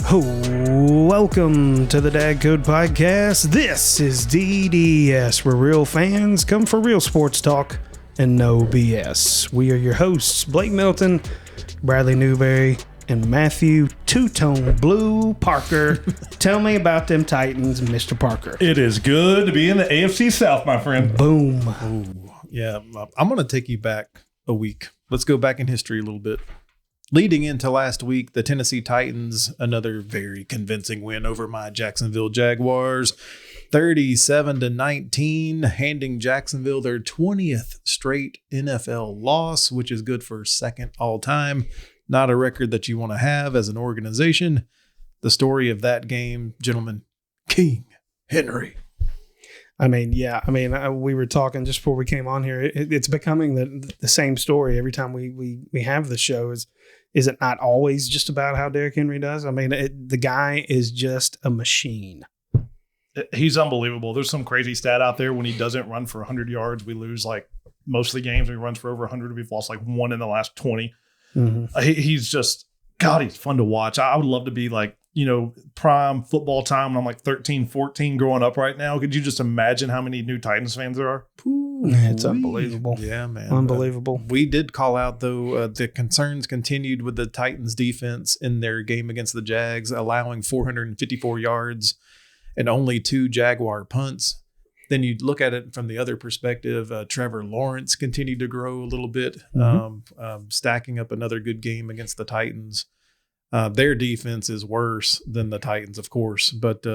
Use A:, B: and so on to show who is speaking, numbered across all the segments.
A: Welcome to the Dad Code Podcast. This is DDS, where real fans come for real sports talk and no BS. We are your hosts, Blake Milton, Bradley Newberry, and Matthew Two-Tone Blue Parker. Tell me about them Titans, Mr. Parker.
B: It is good to be in the AFC South, my friend.
A: Boom.
C: Ooh, yeah, I'm going to take you back a week. Let's go back in history a little bit. Leading into last week, the Tennessee Titans, another very convincing win over my Jacksonville Jaguars, 37-19, handing Jacksonville their 20th straight NFL loss, which is good for second all time. Not a record that you want to have as an organization. The story of that game, gentlemen, King Henry.
A: We were talking just before we came on here. It's becoming the same story every time we have the show. Is it not always just about how Derrick Henry does? I mean, the guy is just a machine.
B: He's unbelievable. There's some crazy stat out there. When he doesn't run for 100 yards, we lose like most of the games. When he runs for over 100, we've lost like one in the last 20. Mm-hmm. He's just, God, he's fun to watch. I would love to be like, prime football time when I'm like 13, 14 growing up right now. Could you just imagine how many new Titans fans there are?
A: It's unbelievable.
C: Yeah, man.
A: Unbelievable.
C: We did call out, though, the concerns continued with the Titans defense in their game against the Jags, allowing 454 yards and only 2 Jaguar punts. Then you look at it from the other perspective. Trevor Lawrence continued to grow a little bit, stacking up another good game against the Titans. Their defense is worse than the Titans, of course. But,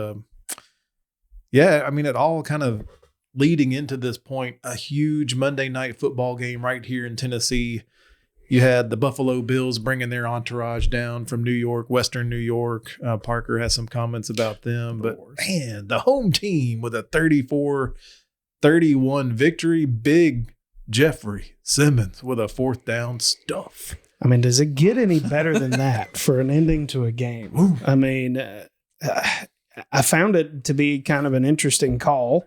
C: it all kind of leading into this point, a huge Monday night football game right here in Tennessee. You had the Buffalo Bills bringing their entourage down from New York, Western New York. Parker has some comments about them. But, man, the home team with a 34-31 victory. Big Jeffrey Simmons with a fourth down stuff.
A: I mean, does it get any better than that for an ending to a game? Ooh. I mean, I found it to be kind of an interesting call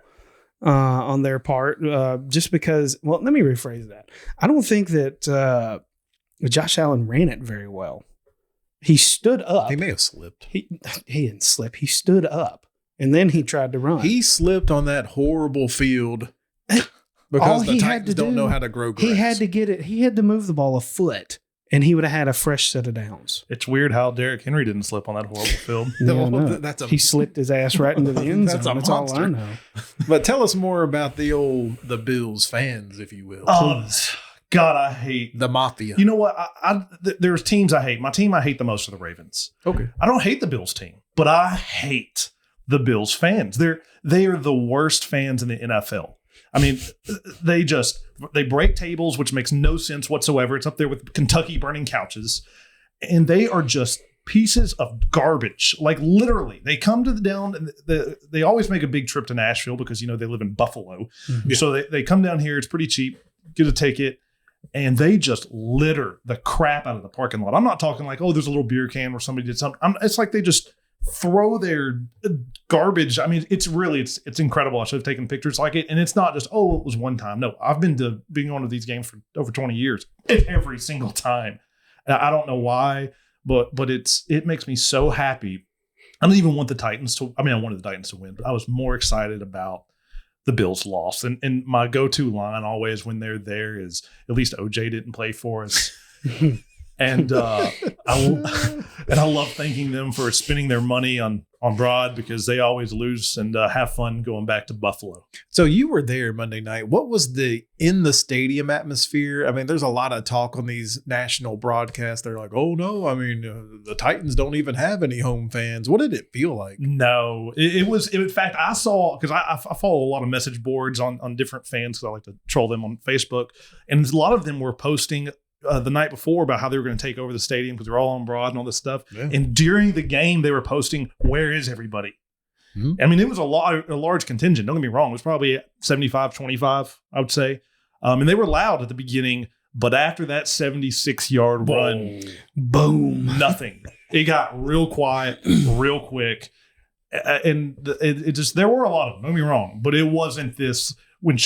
A: on their part, just because, well, let me rephrase that. I don't think that Josh Allen ran it very well. He stood up.
C: He may have slipped.
A: He didn't slip. He stood up, and then he tried to run.
C: He slipped on that horrible field because the Titans don't know how to grow grass.
A: He had to get it. He had to move the ball a foot, and he would have had a fresh set of downs.
B: It's weird how Derrick Henry didn't slip on that horrible field.
A: He slipped his ass right into the end zone. That's all I know.
C: But tell us more about the Bills fans, if you will.
B: God, I hate
C: the Mafia.
B: You know what? There's teams I hate. My team I hate the most are the Ravens.
C: Okay.
B: I don't hate the Bills team, but I hate the Bills fans. They are the worst fans in the NFL. I mean, they break tables, which makes no sense whatsoever. It's up there with Kentucky burning couches. And they are just pieces of garbage. Like, literally, they come to the down, and they always make a big trip to Nashville because, they live in Buffalo. Mm-hmm. So they come down here. It's pretty cheap. Get a ticket. And they just litter the crap out of the parking lot. I'm not talking like, there's a little beer can where somebody did something. It's like they just throw their garbage. I mean, it's incredible. I should have taken pictures like it. And it's not just, it was one time. No, I've been to being on to these games for over 20 years. Every single time. And I don't know why, but it makes me so happy. I don't even want the Titans to, I wanted the Titans to win, but I was more excited about the Bills loss. And my go-to line always when they're there is, at least OJ didn't play for us. And I love thanking them for spending their money on Broad because they always lose and have fun going back to Buffalo.
C: So you were there Monday night. What was the in the stadium atmosphere? I mean, there's a lot of talk on these national broadcasts. They're like, oh no, the Titans don't even have any home fans. What did it feel like?
B: No, it was. In fact, I saw, because I follow a lot of message boards on different fans because I like to troll them on Facebook, and a lot of them were posting the night before about how they were going to take over the stadium because they're all on Broad and all this stuff. Yeah. And during the game, they were posting, where is everybody? Mm-hmm. It was a large contingent. Don't get me wrong. It was probably 75-25, I would say. And they were loud at the beginning, but after that 76-yard run, boom, nothing. It got real quiet real quick. And it just, there were a lot of them, don't get me wrong, but it wasn't this when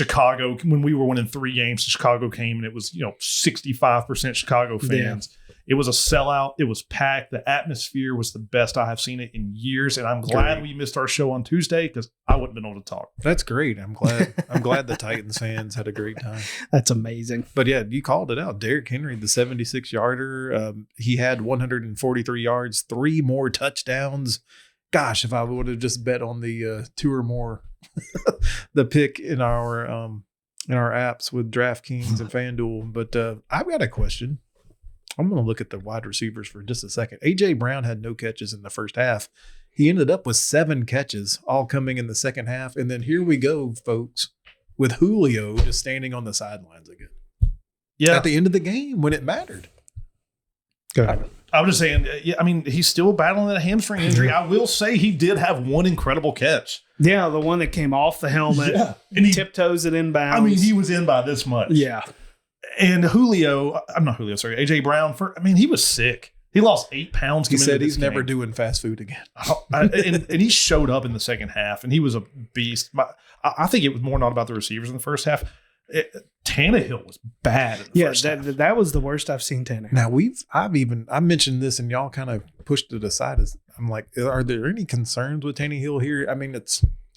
B: we were winning 3 games, Chicago came and it was, 65% Chicago fans. It was a sellout. It was packed. The atmosphere was the best I have seen it in years. And I'm glad we missed our show on Tuesday because I wouldn't have been able to talk.
C: That's great. I'm glad. I'm glad the Titans fans had a great time.
A: That's amazing.
C: But yeah, you called it out. Derrick Henry, the 76-yarder. He had 143 yards, 3 more touchdowns. Gosh, if I would have just bet on the 2 or more, the pick in our apps with DraftKings and FanDuel. But I've got a question. I'm going to look at the wide receivers for just a second. A.J. Brown had no catches in the first half. He ended up with 7 catches, all coming in the second half. And then here we go, folks, with Julio just standing on the sidelines again.
B: Yeah.
C: At the end of the game when it mattered.
A: Go ahead.
B: I was just saying, I mean, he's still battling a hamstring injury. I will say he did have one incredible catch.
A: Yeah, the one that came off the helmet.
B: Yeah. And he
A: tiptoes it inbounds.
B: I mean, he was in by this much.
A: Yeah.
B: And AJ Brown, he was sick. He lost 8 pounds.
C: He said he's never doing fast food again.
B: And he showed up in the second half, and he was a beast. I think it was more not about the receivers in the first half. Tannehill was bad.
A: That was the worst I've seen Tannehill.
C: Now I mentioned this, and y'all kind of pushed it aside. I'm like, are there any concerns with Tannehill here? I mean,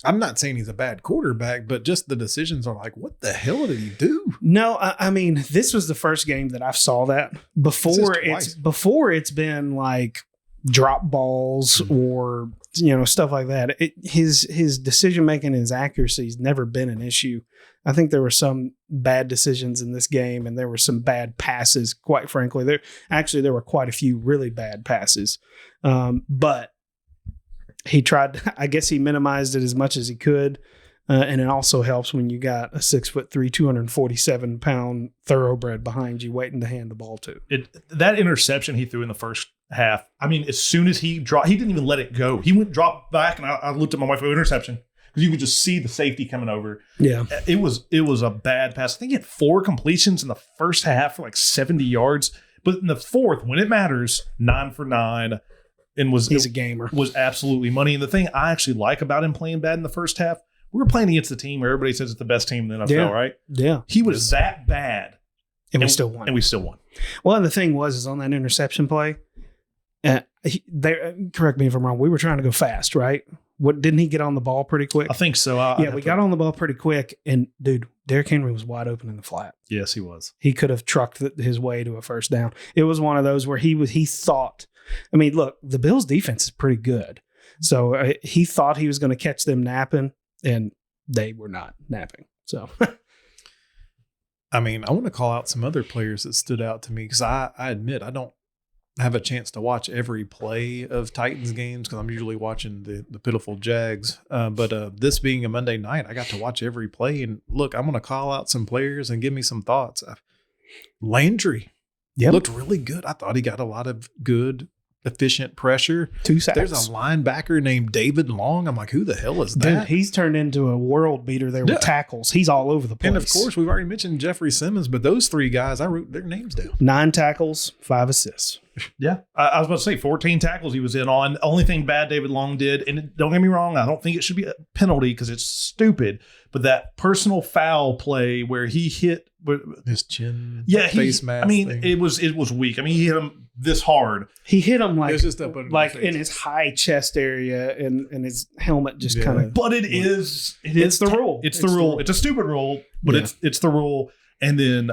C: I'm not saying he's a bad quarterback, but just the decisions are like, what the hell did he do?
A: No, I mean, this was the first game that I saw that before it's been like drop balls or, stuff like that. His decision making and his accuracy has never been an issue. I think there were some bad decisions in this game, and there were some bad passes, quite frankly. There were quite a few really bad passes. But he tried, I guess he minimized it as much as he could. And it also helps when you got a 6'3", 247-pound thoroughbred behind you waiting to hand the ball to.
B: That interception he threw in the first half, I mean, as soon as he dropped, he didn't even let it go. He dropped back, and I looked at my wife, interception, because you could just see the safety coming over.
A: Yeah.
B: It was a bad pass. I think he had 4 completions in the first half for like 70 yards. But in the fourth, when it matters, 9 for 9. And
A: he's a gamer.
B: Was absolutely money. And the thing I actually like about him playing bad in the first half, we were playing against the team where everybody says it's the best team in the NFL, right?
A: Yeah.
B: He was that bad.
A: And we still won. Well, and the thing is on that interception play, correct me if I'm wrong, we were trying to go fast, right? Didn't he get on the ball pretty quick?
B: I think so.
A: We got on the ball pretty quick. And, dude, Derrick Henry was wide open in the flat.
B: Yes, he was.
A: He could have trucked his way to a first down. It was one of those where he thought, I mean, look, the Bills' defense is pretty good. So he thought he was going to catch them napping, and they were not napping. So,
C: I mean, I want to call out some other players that stood out to me because I admit I don't have a chance to watch every play of Titans games because I'm usually watching the pitiful Jags. But this being a Monday night, I got to watch every play. And look, I'm going to call out some players and give me some thoughts. Landry looked really good. I thought he got a lot of good, efficient pressure.
A: 2 sacks.
C: There's a linebacker named David Long. I'm like, who the hell is that?
A: Dude, he's turned into a world beater there with tackles. He's all over the place.
C: And of course, we've already mentioned Jeffrey Simmons, but those 3 guys, I wrote their names down.
A: 9 tackles, 5 assists.
B: Yeah. I was about to say 14 tackles he was in on. The only thing bad David Long did, and don't get me wrong, I don't think it should be a penalty because it's stupid, but that personal foul play where he hit
C: his chin,
B: face mask. I mean, thing. It was weak. I mean, he hit him this hard.
A: He hit him like
C: in
A: his high chest area, and his helmet just kind of.
B: But it's
A: the rule.
B: It's the rule. It's a stupid rule, but it's the rule. And then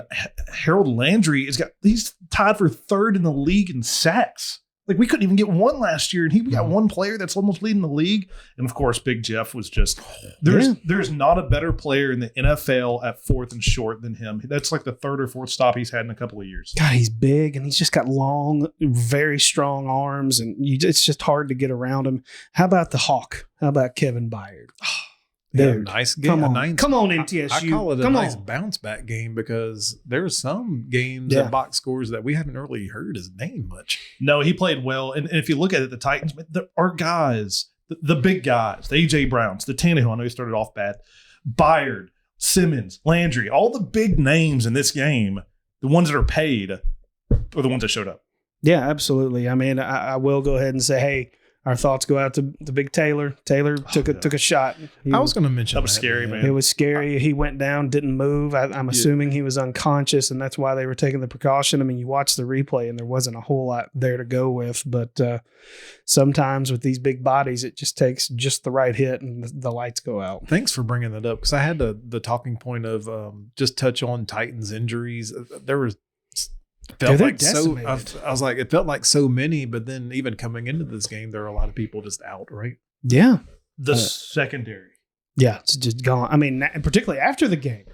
B: Harold Landry he's tied for 3rd in the league in sacks. Like, we couldn't even get one last year, and we got one player that's almost leading the league. And of course, Big Jeff was just there's not a better player in the NFL at 4th and short than him. That's like the 3rd or 4th stop he's had in a couple of years.
A: God, he's big, and he's just got long, very strong arms, and it's just hard to get around him. How about the Hawk? How about Kevin Byard?
C: Dude, nice game.
A: Come on, MTSU.
C: I call it a nice bounce back game because there's some games and box scores that we haven't really heard his name much.
B: No, he played well. And if you look at it, the Titans, our guys, the big guys, the A.J. Browns, the Tannehill, I know he started off bad, Byard, Simmons, Landry, all the big names in this game, the ones that are paid, are the ones that showed up.
A: Yeah, absolutely. I mean, I will go ahead and say, hey, Our thoughts go out to the big Taylor. Taylor took a shot.
C: I was going to mention
B: that was scary, man.
A: It was scary. He went down, didn't move. I'm assuming he was unconscious, and that's why they were taking the precaution. I mean, you watch the replay, and there wasn't a whole lot there to go with. But sometimes with these big bodies, it just takes just the right hit, and the lights go out.
C: Thanks for bringing that up, because I had the talking point of just touch on Titans injuries. There was felt like so. I was like, it felt like so many, but then even coming into this game, there are a lot of people just out, right?
A: Yeah,
B: the secondary.
A: Yeah, it's just gone. I mean, particularly after the game,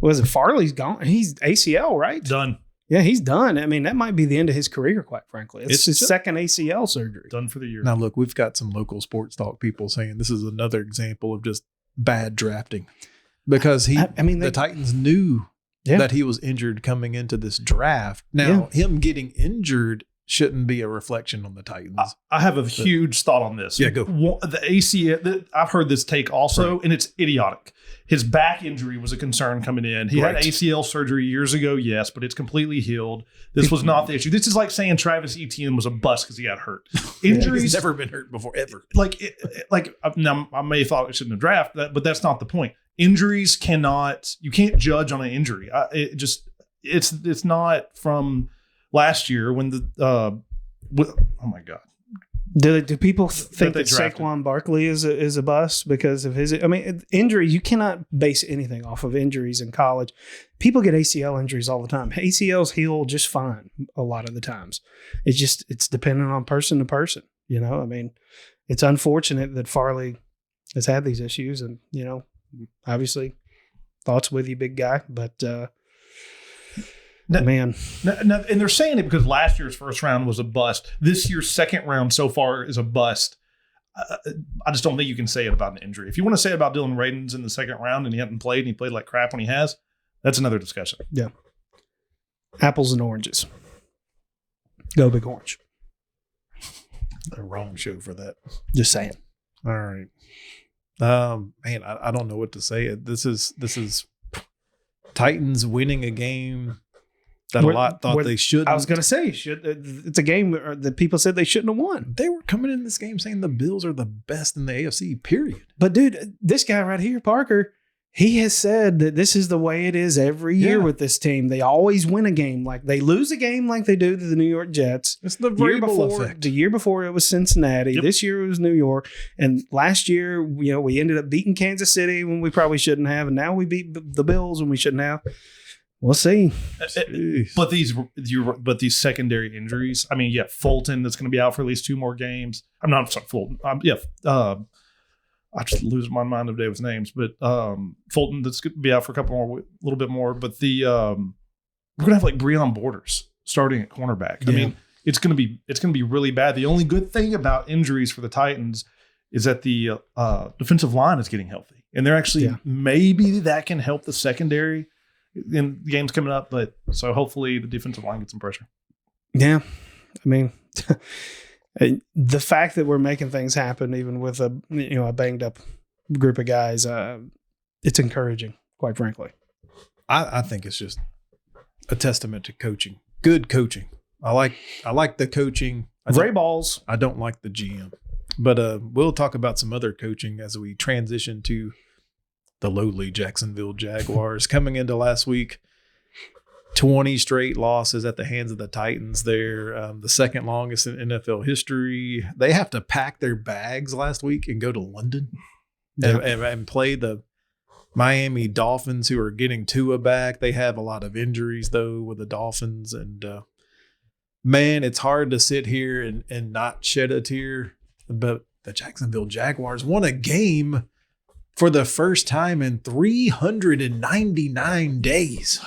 A: was it Farley's gone? He's ACL, right?
B: Done.
A: Yeah, he's done. I mean, that might be the end of his career, quite frankly. It's his second ACL surgery.
B: Done for the year.
C: Now, look, we've got some local sports talk people saying this is another example of just bad drafting, because the Titans knew that he was injured coming into this draft. Now, him getting injured shouldn't be a reflection on the Titans.
B: I have a huge thought on this.
C: Yeah, go.
B: The ACL, I've heard this take also, and it's idiotic. His back injury was a concern coming in. He had ACL surgery years ago, yes, but it's completely healed. This was not the issue. This is like saying Travis Etienne was a bust because he got hurt. Injuries.
C: He's never been hurt before, ever.
B: Now, I may have thought we shouldn't have drafted that, but that's not the point. Injuries you can't judge on an injury. It's not from last year when oh my God.
A: Do people think that Saquon Barkley is a bust because of his? I mean, injury. You cannot base anything off of injuries in college. People get ACL injuries all the time. ACLs heal just fine a lot of the times. It's dependent on person to person. You know, I mean, it's unfortunate that Farley has had these issues, and obviously, thoughts with you, big guy, but. Man.
B: And they're saying it because last year's first round was a bust. This year's second round so far is a bust. I just don't think you can say it about an injury. If you want to say it about Dylan Radins in the second round and he hasn't played and he played like crap when he has, that's another discussion.
A: Yeah. Apples and oranges. Go Big Orange.
C: The wrong show for that.
A: Just saying.
C: All right. Man, I don't know what to say. This is Titans winning a game that a lot thought they should.
A: I was going to say, it's a game that people said they shouldn't have won.
C: They were coming in this game saying the Bills are the best in the AFC, period.
A: But, dude, this guy right here, Parker, he has said that this is the way it is every year with this team. They always win a game. Like, they lose a game like they do to the New York Jets.
C: It's the Vrabel effect.
A: The year before, it was Cincinnati. Yep. This year, it was New York. And last year, we ended up beating Kansas City when we probably shouldn't have. And now we beat the Bills when we shouldn't have. We'll see.
B: But these secondary injuries. I mean, Fulton that's going to be out for at least 2 more games. I'm not sorry, Fulton. I just lose my mind today with names. But Fulton that's going to be out for a little bit more. But we're going to have like Breon Borders starting at cornerback. Yeah. I mean, it's going to be really bad. The only good thing about injuries for the Titans is that the defensive line is getting healthy, and they're actually maybe that can help the secondary in the games coming up, but so hopefully the defensive line gets some pressure.
A: Yeah. I mean, the fact that we're making things happen, even with a banged up group of guys, it's encouraging, quite frankly.
C: I think it's just a testament to coaching. Good coaching. I like the coaching.
A: Ray balls.
C: I don't like the GM, but we'll talk about some other coaching as we transition to the lowly Jacksonville Jaguars coming into last week. 20 straight losses at the hands of the Titans. They're the second longest in NFL history. They have to pack their bags last week and go to London and play the Miami Dolphins, who are getting Tua back. They have a lot of injuries, though, with the Dolphins. And, man, it's hard to sit here and not shed a tear. But the Jacksonville Jaguars won a game for the first time in 399 days.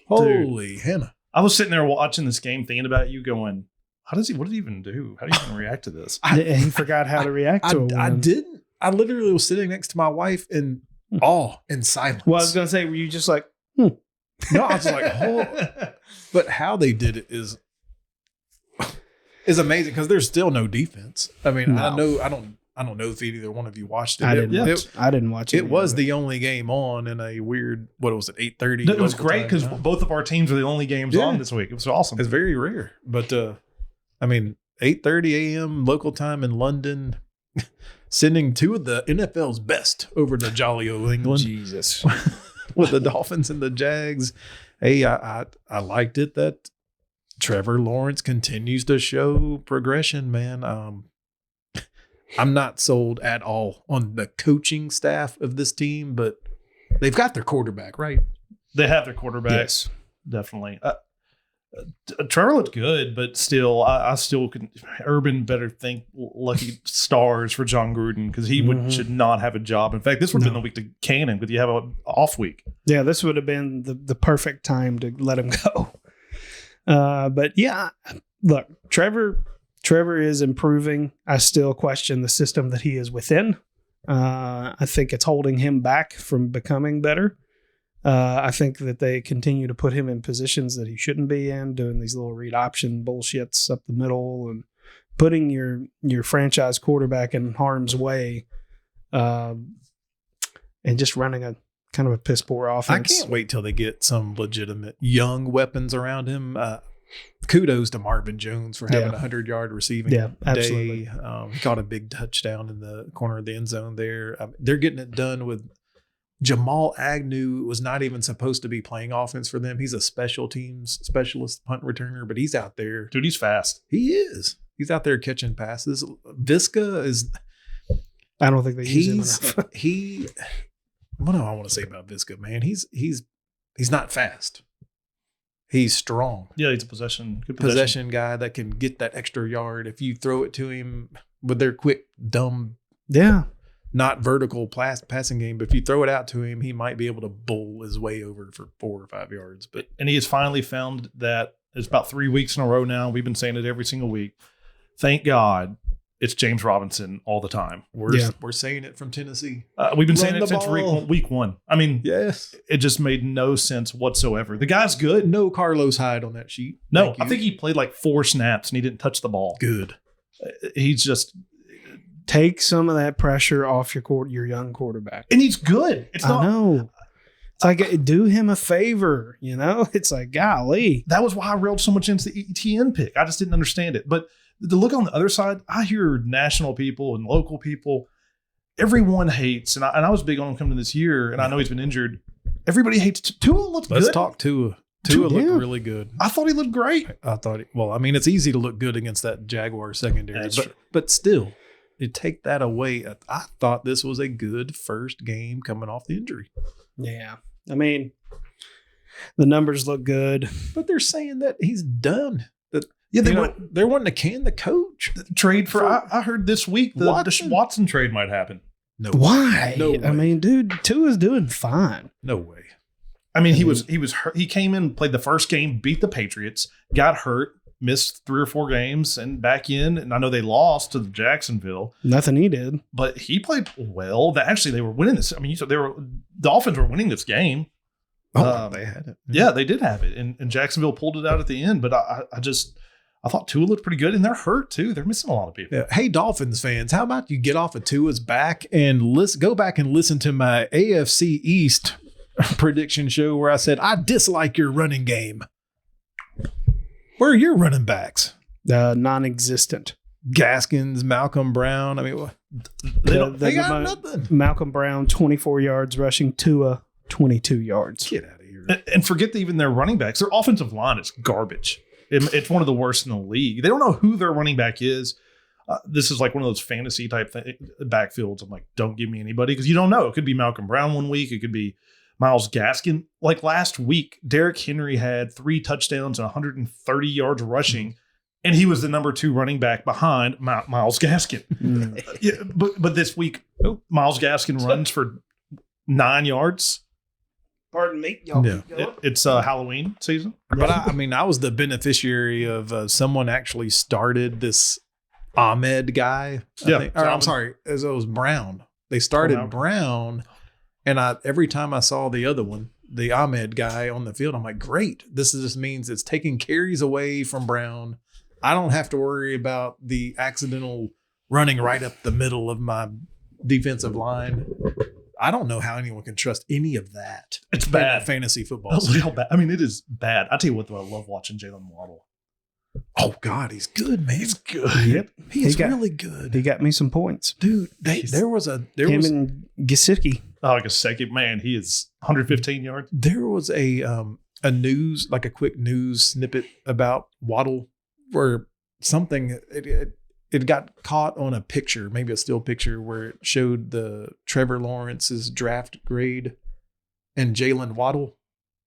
C: Holy Hannah.
B: I was sitting there watching this game thinking about you going, what did he even do? How do you even react to this?
A: He forgot how to react to it.
C: I didn't. I literally was sitting next to my wife in awe and silence.
A: Well, I was going to say, were you just like,
C: No, I was like, But how they did it is amazing, because there's still no defense. I mean, no. I don't know if either one of you watched it.
A: I didn't watch it.
C: It was the only game on in a weird, 8:30?
B: It was great because both of our teams are the only games on this week. It was awesome.
C: It's very rare. But, I mean, 8:30 a.m. local time in London, sending two of the NFL's best over to jolly old England.
A: Jesus.
C: With the Dolphins and the Jags. Hey, I liked it that Trevor Lawrence continues to show progression, man. I'm not sold at all on the coaching staff of this team, but they've got their quarterback, right?
B: They have their quarterback.
A: Yes.
B: Definitely. Trevor looked good, but still, I still can. Urban better think lucky stars for John Gruden because he should not have a job. In fact, this would have been the week to can him because you have an off week.
A: Yeah, this would have been the perfect time to let him go. But yeah, look, Trevor is improving. I still question the system that he is within. I think it's holding him back from becoming better. I think that they continue to put him in positions that he shouldn't be in, doing these little read option bullshits up the middle and putting your franchise quarterback in harm's way, and just running a kind of a piss poor offense.
C: I can't wait till they get some legitimate young weapons around him. Kudos to Marvin Jones for having a 100-yard receiving day.
A: Absolutely.
C: He caught a big touchdown in the corner of the end zone there. They're getting it done with Jamal Agnew. Was not even supposed to be playing offense for them. He's a special teams specialist punt returner, but he's out there.
B: Dude, he's fast.
C: He is. He's out there catching passes. Visca is.
A: I don't think they use him enough.
C: What do I want to say about Visca, man? He's not fast. He's strong.
B: Yeah, he's a good
C: possession guy that can get that extra yard if you throw it to him with their quick, dumb, not vertical passing game. But if you throw it out to him, he might be able to bowl his way over for 4 or 5 yards.
B: And he has finally found that. It's about 3 weeks in a row now. We've been saying it every single week. Thank God it's James Robinson all the time.
C: We're saying it from Tennessee.
B: We've been saying it since week one. I mean,
C: yes,
B: it just made no sense whatsoever. The guy's good.
C: No Carlos Hyde on that sheet.
B: No, I think he played like 4 snaps and he didn't touch the ball.
C: Good.
B: He's just
A: take some of that pressure off your young quarterback.
B: And he's good.
A: I know. It's like, do him a favor, you know? It's like, golly.
B: That was why I railed so much into the ETN pick. I just didn't understand it. But to look on the other side, I hear national people and local people, everyone hates, and I was big on him coming to this year, and I know he's been injured. Everybody hates Tua. Looked good.
C: Let's talk Tua. Tua looked really good.
B: I thought he looked great.
C: It's easy to look good against that Jaguar secondary, but still, you take that away. I thought this was a good first game coming off the injury.
A: Yeah. I mean, the numbers look good.
C: But they're saying that he's done. They're wanting to can the coach.
B: Trade for I heard this week the Watson trade might happen.
C: No
A: Why?
C: No way.
A: I mean, dude, Tua's doing fine.
C: No way.
B: I mean, he was hurt. He came in, played the first game, beat the Patriots, got hurt, missed 3 or 4 games, and back in. And I know they lost to Jacksonville.
A: Nothing he did,
B: but he played well. They were winning this. I mean, the Dolphins were winning this game.
C: They had it.
B: Yeah, they did have it, and Jacksonville pulled it out at the end. But I thought Tua looked pretty good, and they're hurt too. They're missing a lot of people.
C: Yeah. Hey, Dolphins fans, how about you get off of Tua's back and go back and listen to my AFC East prediction show where I said I dislike your running game. Where are your running backs?
A: Non-existent.
C: Gaskins, Malcolm Brown. I mean, they got nothing.
A: Malcolm Brown, 24 yards rushing. Tua, 22 yards.
C: Get out of here.
B: And forget even their running backs. Their offensive line is garbage. It's one of the worst in the league. They don't know who their running back is. This is like one of those fantasy type backfields. I'm like, don't give me anybody because you don't know. It could be Malcolm Brown one week. It could be Myles Gaskin. Like last week, Derrick Henry had 3 touchdowns and 130 yards rushing, and he was the number 2 running back behind Myles Gaskin. But this week, Myles Gaskin runs for 9 yards.
A: Pardon me.
B: It's Halloween season.
C: But I was the beneficiary of someone actually started this Ahmed guy. I'm sorry. It was Brown. They started Brown. And every time I saw the other one, the Ahmed guy on the field, I'm like, great. This just means it's taking carries away from Brown. I don't have to worry about the accidental running right up the middle of my defensive line. I don't know how anyone can trust any of that.
B: It's bad.
C: Fantasy football.
B: That's real bad. I mean, it is bad. I tell you what, though, I love watching Jalen Waddle.
C: Oh God, he's good, man. He's
B: good.
A: Yep.
C: He's really good.
A: He got me some points.
C: Dude, there was
A: and Gesicki.
B: Oh, like a second man. He is 115 yards.
C: There was a news, like a quick news snippet about Waddle or something. It got caught on a picture, maybe a still picture, where it showed the Trevor Lawrence's draft grade and Jalen Waddle.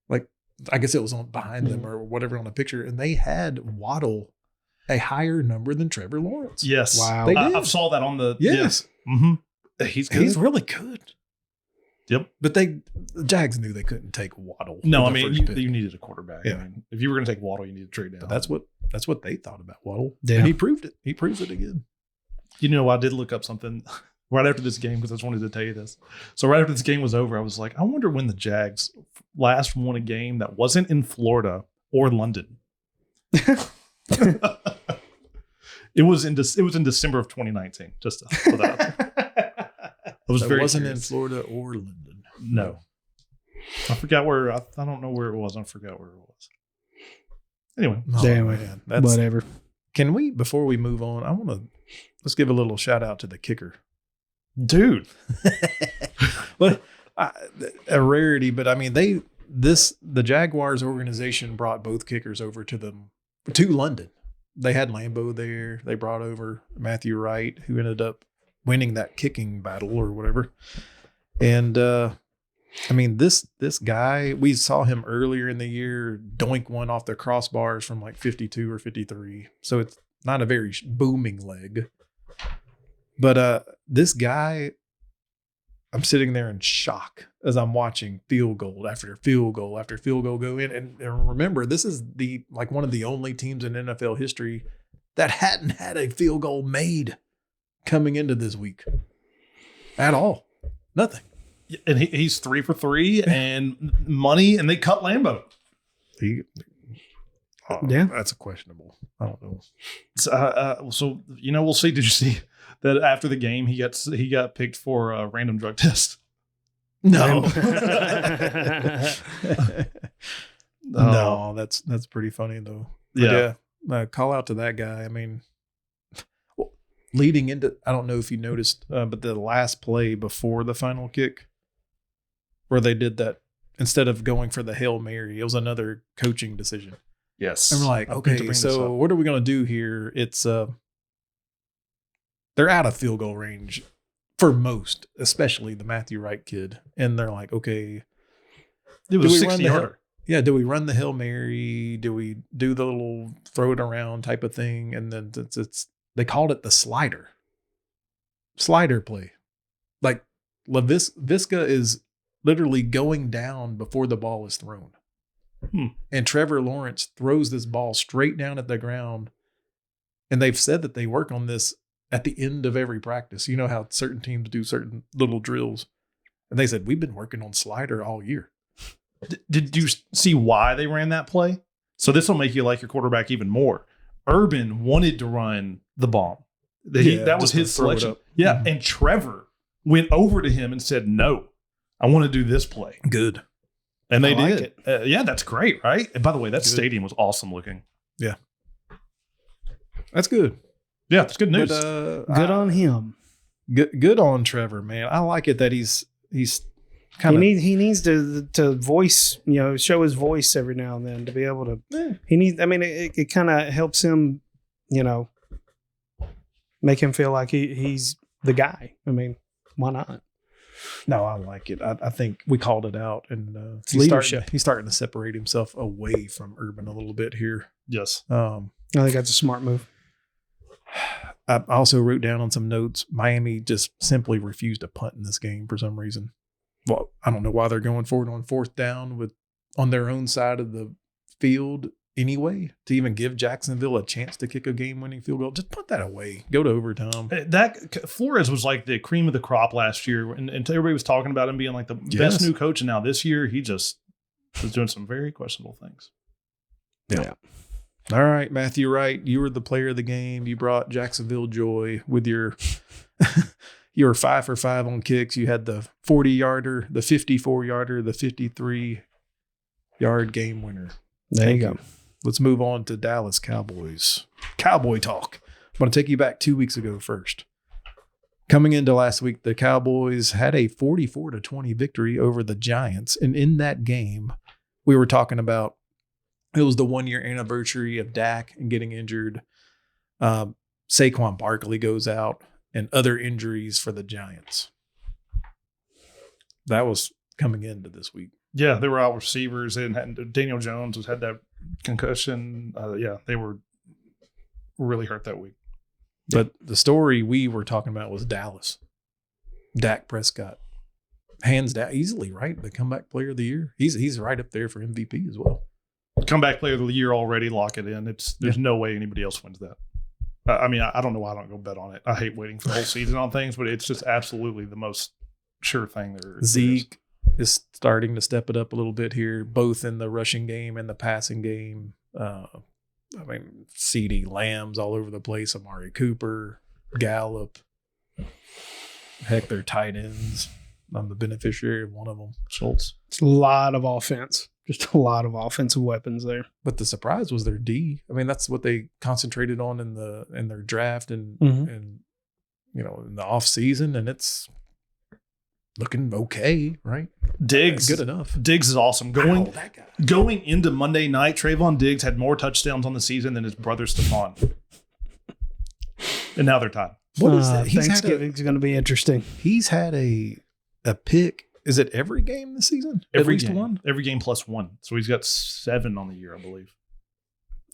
C: Like, I guess it was on behind them or whatever on the picture, and they had Waddle a higher number than Trevor Lawrence.
B: Yes.
A: Wow.
C: They did.
B: I saw that on the.
C: Yes.
B: Mm-hmm. He's good.
C: He's really good.
B: Yep.
C: But the Jags knew they couldn't take Waddle.
B: No, I
C: with the
B: mean,
C: first pick.
B: you needed a quarterback.
C: Yeah.
B: I mean, if you were going to take Waddle, you need to trade down.
C: But that's what they thought about Waddle.
A: Yeah.
C: And he proved it. He proves it again.
B: You know, I did look up something right after this game because I just wanted to tell you this. So right after this game was over, I was like, I wonder when the Jags last won a game that wasn't in Florida or London. It was in December of 2019. Just to put that out there. I was very
C: wasn't
B: curious.
C: in Florida or London.
B: No. I forgot where. I don't know where it was. I forgot where it was. Anyway.
C: Oh,
A: Damn
C: man.
A: Whatever.
C: Can we, before we move on, let's give a little shout out to the kicker.
B: Dude.
C: But a rarity, but I mean, the Jaguars organization brought both kickers over to London. They had Lambeau there. They brought over Matthew Wright, who ended up winning that kicking battle or whatever. And I mean, this guy, we saw him earlier in the year doink one off the crossbars from like 52 or 53. So it's not a very booming leg. But this guy, I'm sitting there in shock as I'm watching field goal after field goal after field goal go in. And remember, this is one of the only teams in NFL history that hadn't had a field goal made coming into this week at all. Nothing.
B: And he's 3 for 3 and money, and they cut Lambeau.
A: Yeah.
C: That's questionable. I don't know.
B: So we'll see. Did you see that after the game he got picked for a random drug test?
C: No. No, that's pretty funny though. But yeah. Call out to that guy. I mean, leading into, I don't know if you noticed, but the last play before the final kick, where they did that, instead of going for the Hail Mary, it was another coaching decision.
B: Yes.
C: And we're like, okay, so what are we going to do here? It's they're out of field goal range for most, especially the Matthew Wright kid. And they're like, okay,
B: it was 60-yarder.
C: Yeah, do we run the Hail Mary? Do we do the little throw it around type of thing? And then they called it the slider play. Like Visca is literally going down before the ball is thrown. And Trevor Lawrence throws this ball straight down at the ground. And they've said that they work on this at the end of every practice. You know how certain teams do certain little drills. And they said, we've been working on slider all year.
B: Did you see why they ran that play? So this will make you like your quarterback even more. Urban wanted to run the bomb. That was his selection. Yeah, mm-hmm. And Trevor went over to him and said, no, I want to do this play.
C: Good.
B: And they did. Yeah, that's great, right? And by the way, that stadium was awesome looking.
C: Yeah. That's good.
B: Yeah, it's good news.
A: But, good on him.
C: Good on Trevor, man. I like it that he's kind of.
A: He needs to voice, show his voice every now and then to be able to. Yeah. He needs. I mean, it kind of helps him, make him feel like he's the guy. I mean, why not?
C: No, I like it. I think we called it out, and he's starting to separate himself away from Urban a little bit here.
B: Yes,
A: I think that's a smart move.
C: I also wrote down on some notes, Miami just simply refused to punt in this game for some reason. Well, I don't know why they're going forward on fourth down on their own side of the field anyway, to even give Jacksonville a chance to kick a game-winning field goal. Just put that away. Go to overtime.
B: Flores was like the cream of the crop last year, and everybody was talking about him being like the best new coach, and now this year he just was doing some very questionable things.
C: Yeah. All right, Matthew Wright, you were the player of the game. You brought Jacksonville joy with your you were 5 for 5 on kicks. You had the 40-yarder, the 54-yarder, the 53-yard game winner.
A: There you go.
C: let's move on to Dallas Cowboys. Cowboy talk. I'm going to take you back 2 weeks ago first. Coming into last week, the Cowboys had a 44-20 victory over the Giants. And in that game, we were talking about it was the 1-year anniversary of Dak and getting injured. Saquon Barkley goes out and other injuries for the Giants. That was coming into this week.
B: Yeah, they were out receivers, and Daniel Jones had that concussion. They were really hurt that week.
C: But the story we were talking about was Dallas. Dak Prescott. Hands down, easily, right? The comeback player of the year. He's right up there for MVP as well.
B: Comeback player of the year already, lock it in. There's no way anybody else wins that. I don't know why I don't go bet on it. I hate waiting for the whole season on things, but it's just absolutely the most sure thing there is.
C: Zeke is starting to step it up a little bit here, both in the rushing game and the passing game. CeeDee Lamb's all over the place. Amari Cooper, Gallup. Heck, they're tight ends. I'm the beneficiary of one of them. Schultz.
A: It's a lot of offense. Just a lot of offensive weapons there.
C: But the surprise was their D. I mean, that's what they concentrated on in their draft and in the off season, and it's looking okay, right?
B: Diggs,
C: good enough.
B: Diggs is awesome. Going into Monday night, Trayvon Diggs had more touchdowns on the season than his brother Stephon, and now they're tied.
C: What is that?
A: Thanksgiving's going to be interesting.
C: He's had a pick. Is it every game this season?
B: Every
C: At least
B: game.
C: one?
B: Every game plus one. So he's got 7 on the year, I believe.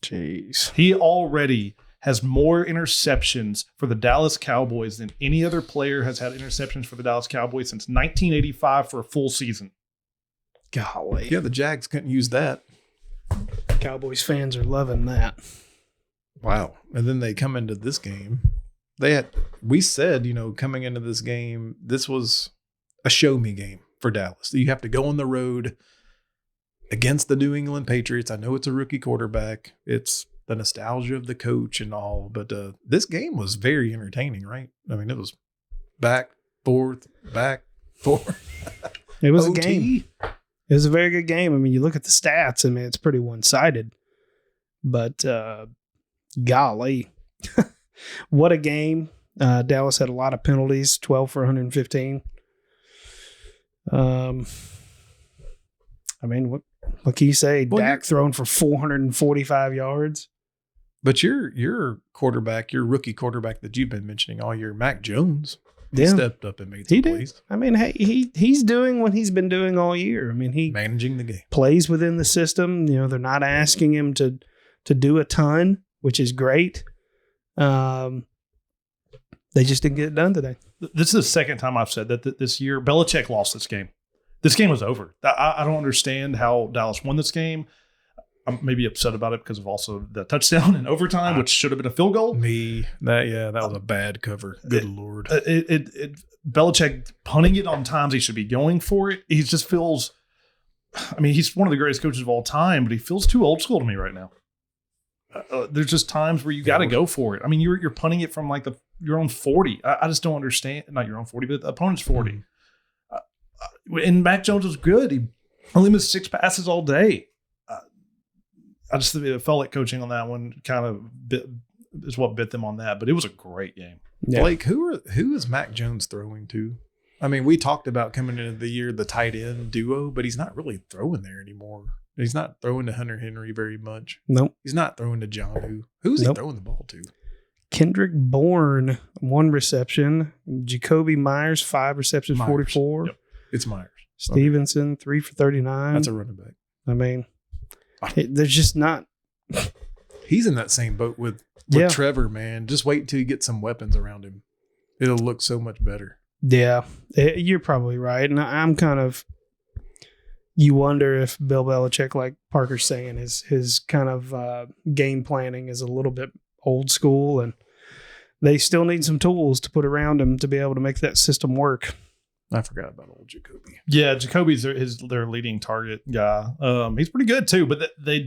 A: Jeez.
B: He already has more interceptions for the Dallas Cowboys than any other player has had interceptions for the Dallas Cowboys since 1985 for a full season.
A: Golly.
C: Yeah, the Jags couldn't use that.
A: Cowboys fans are loving that.
C: Wow. And then they come into this game. We said, coming into this game, this was a show me game for Dallas. You have to go on the road against the New England Patriots. I know it's a rookie quarterback. It's the nostalgia of the coach and all, but this game was very entertaining, right? I mean, it was back, forth.
A: It was
C: OT.
A: a game. It was a very good game. I mean, you look at the stats, I mean, it's pretty one-sided. But golly, what a game. Dallas had a lot of penalties, 12 for 115. What can you say?
C: Well,
A: Dak thrown for 445 yards.
C: But your quarterback, your rookie quarterback that you've been mentioning all year, Mac Jones,
A: Yeah.
C: stepped up and made some plays.
A: I mean, hey, he's doing what he's been doing all year. I mean, he
C: Managing the game.
A: plays within the system. They're not asking him to do a ton, which is great. They just didn't get it done today.
B: This is the second time I've said that this year. Belichick lost this game. This game was over. I don't understand how Dallas won this game. I'm maybe upset about it because of also the touchdown in overtime, which should have been a field goal.
C: That was a bad cover. Good Lord.
B: Belichick punting it on times he should be going for it. He just feels, he's one of the greatest coaches of all time, but he feels too old school to me right now. There's just times where you got to go for it. I mean, you're punting it from like your own 40. I just don't understand. Not your own 40, but the opponent's 40. And Mac Jones was good. He only missed 6 passes all day. I just felt like coaching on that one kind of is what bit them on that. But it was a great game.
A: Yeah.
C: Blake, who is Mac Jones throwing to? I mean, we talked about coming into the year the tight end duo, but he's not really throwing there anymore. He's not throwing to Hunter Henry very much.
A: Nope.
C: He's not throwing to John. Who's he throwing the ball to?
A: Kendrick Bourne, 1 reception. Jacoby Myers, 5 receptions, 44.
C: Yep. It's Myers.
A: Stevenson, 3 for 39.
C: That's a running back.
A: I mean, there's just not.
C: He's in that same boat with Trevor, man. Just wait until you get some weapons around him. It'll look so much better.
A: Yeah, you're probably right. And I'm kind of, you wonder if Bill Belichick, like Parker's saying, his kind of game planning is a little bit old school, and they still need some tools to put around him to be able to make that system work.
C: I forgot about old Jacoby.
B: Yeah, Jacoby's their leading target guy. He's pretty good too, but they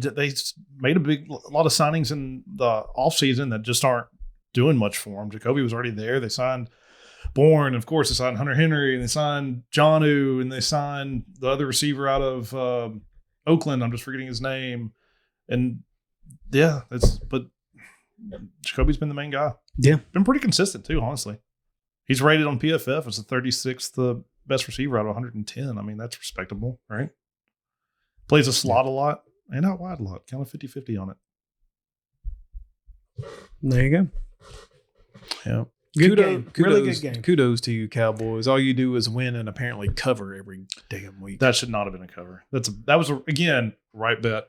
B: made a lot of signings in the offseason that just aren't doing much for him. Jacoby was already there. They signed Bourne, of course. They signed Hunter Henry, and they signed Jonnu, and they signed the other receiver out of Oakland. I'm just forgetting his name. And Yeah, but Jacoby's been the main guy.
A: Yeah.
B: Been pretty consistent too, honestly. He's rated on PFF as the 36th best receiver out of 110. I mean, that's respectable, right? Plays a slot a lot and out wide a lot. Kind of 50-50 on it.
A: There you go.
C: Yeah.
A: Good game. Really good game.
C: Kudos to you, Cowboys. All you do is win and apparently cover every damn week.
B: That should not have been a cover. That was again, right bet.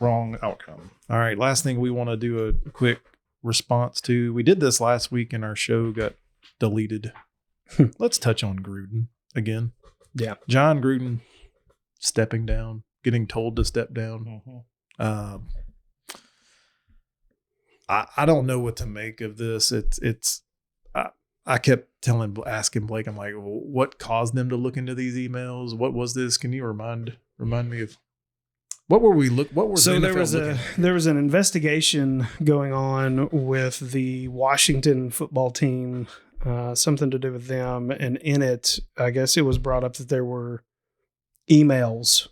B: Wrong outcome.
C: All right. Last thing we want to do a quick response to. We did this last week and our show got deleted. Let's touch on Gruden again.
A: Yeah.
C: John Gruden stepping down, getting told to step down.
B: Mm-hmm.
C: I don't know what to make of this. I kept asking Blake, I'm like, well, what caused them to look into these emails? What was this? Can you remind me of what were we look? What were
A: so there was an investigation going on with the Washington football team, something to do with them, and in it, I guess it was brought up that there were emails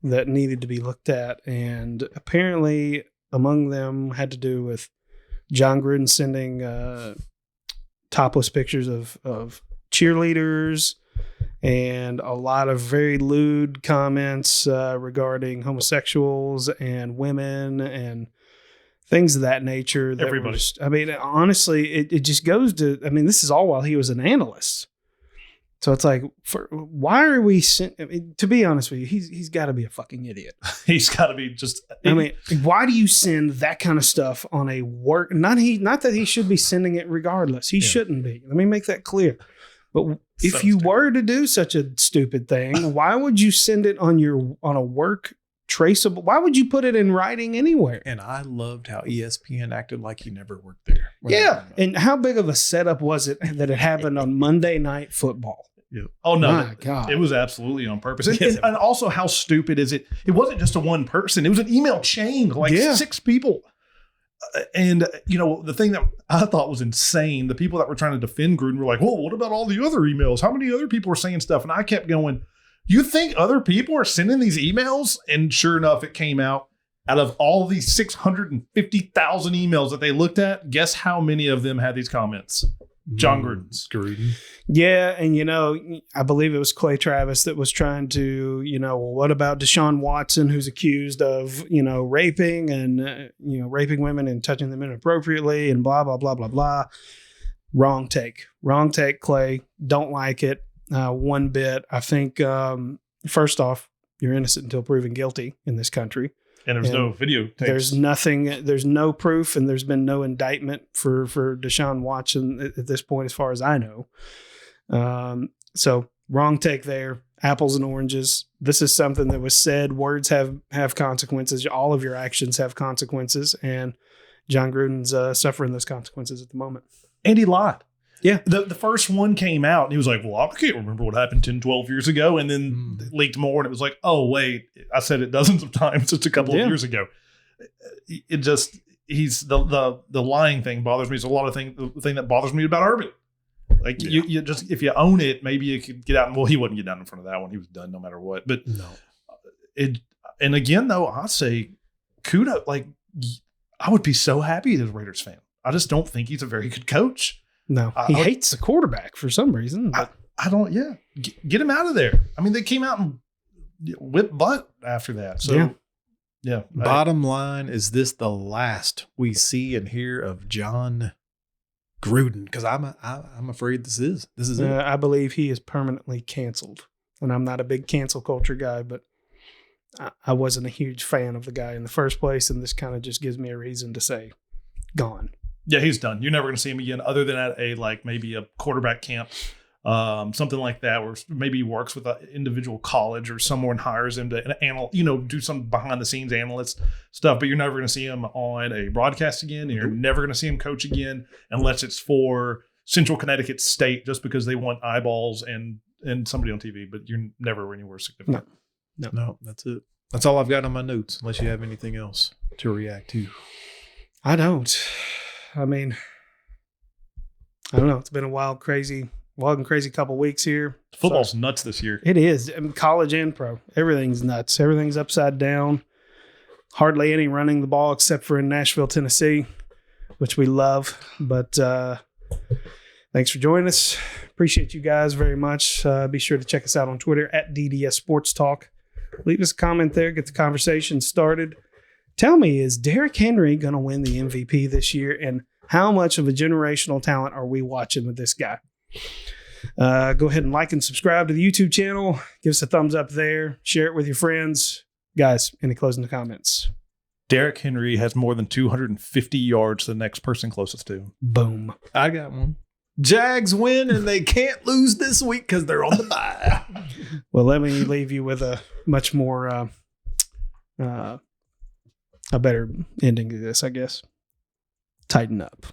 A: that needed to be looked at, and apparently among them had to do with John Gruden sending topless pictures of cheerleaders and a lot of very lewd comments regarding homosexuals and women and things of that nature. That
B: Everybody.
A: I mean, honestly, it just goes to, I mean, this is all while he was an analyst. So it's like, why are we? To be honest with you, he's got to be a fucking idiot.
B: He's got to be just.
A: I mean, why do you send that kind of stuff on a work? Not that he should be sending it regardless. He shouldn't be. Let me make that clear. But if you were to do such a stupid thing, why would you send it on a work traceable? Why would you put it in writing anywhere?
C: And I loved how ESPN acted like he never worked there.
A: Yeah. And how big of a setup was it that it happened on Monday Night Football?
C: Yep.
B: Oh no!
A: My God.
B: It was absolutely on purpose, and also how stupid is it? It wasn't just a one person; it was an email chain, like 6 people. And the thing that I thought was insane: the people that were trying to defend Gruden were like, "Well, what about all the other emails? How many other people are saying stuff?" And I kept going, "You think other people are sending these emails?" And sure enough, it came out of all these 650,000 emails that they looked at. Guess how many of them had these comments? John Gruden's.
A: Yeah, and I believe it was Clay Travis that was trying to, well, what about Deshawn Watson, who's accused of, raping and, raping women and touching them inappropriately and blah, blah, blah, blah, blah. Wrong take, Clay. Don't like it one bit. I think, first off, you're innocent until proven guilty in this country.
B: And there's no video tapes.
A: There's nothing. There's no proof, and there's been no indictment for Deshaun Watson at this point, as far as I know. So wrong take there. Apples and oranges. This is something that was said. Words have consequences. All of your actions have consequences, and John Gruden's suffering those consequences at the moment.
B: And he lied.
A: Yeah.
B: The first one came out and he was like, well, I can't remember what happened 10, 12 years ago. And then leaked more. And it was like, oh, wait, I said it dozens of times just a couple of years ago. It just, the lying thing bothers me. It's a lot of the thing that bothers me about Urban. Like you just, if you own it, maybe you could get out. Well, he wouldn't get down in front of that one. He was done no matter what. But
C: no.
B: And again, though, I say kudos. Like, I would be so happy as a Raiders fan. I just don't think he's a very good coach.
A: No, he hates the quarterback for some reason.
B: I don't. Yeah, get him out of there. I mean, they came out and whipped butt after that. So yeah.
C: Bottom line, is this the last we see and hear of John Gruden? Because I'm afraid this is it.
A: I believe he is permanently canceled, and I'm not a big cancel culture guy, but I wasn't a huge fan of the guy in the first place, and this kind of just gives me a reason to say, gone.
B: Yeah, he's done. You're never going to see him again, other than at maybe a quarterback camp, something like that, where maybe he works with an individual college or someone hires him to do some behind the scenes analyst stuff. But you're never going to see him on a broadcast again. And you're never going to see him coach again unless it's for Central Connecticut State, just because they want eyeballs and somebody on TV. But you're never anywhere significant.
C: No, that's it. That's all I've got on my notes. Unless you have anything else to react to.
A: I don't. I mean, I don't know. It's been a wild and crazy couple weeks here.
B: Football's nuts this year.
A: It is. I mean, college and pro. Everything's nuts. Everything's upside down. hardly any running the ball except for in Nashville, Tennessee, which we love. But thanks for joining us. Appreciate you guys very much. Be sure to check us out on Twitter at DDS Sports Talk. Leave us a comment there. Get the conversation started. Tell me, is Derrick Henry going to win the MVP this year? And how much of a generational talent are we watching with this guy? Go ahead and like and subscribe to the YouTube channel. Give us a thumbs up there. Share it with your friends. Guys, any closing comments?
B: Derrick Henry has more than 250 yards to the next person closest to him.
A: Boom.
C: I got one. Jags win, and they can't lose this week because they're on the bye.
A: Well, let me leave you with a much more a better ending to this, I guess. Tighten up.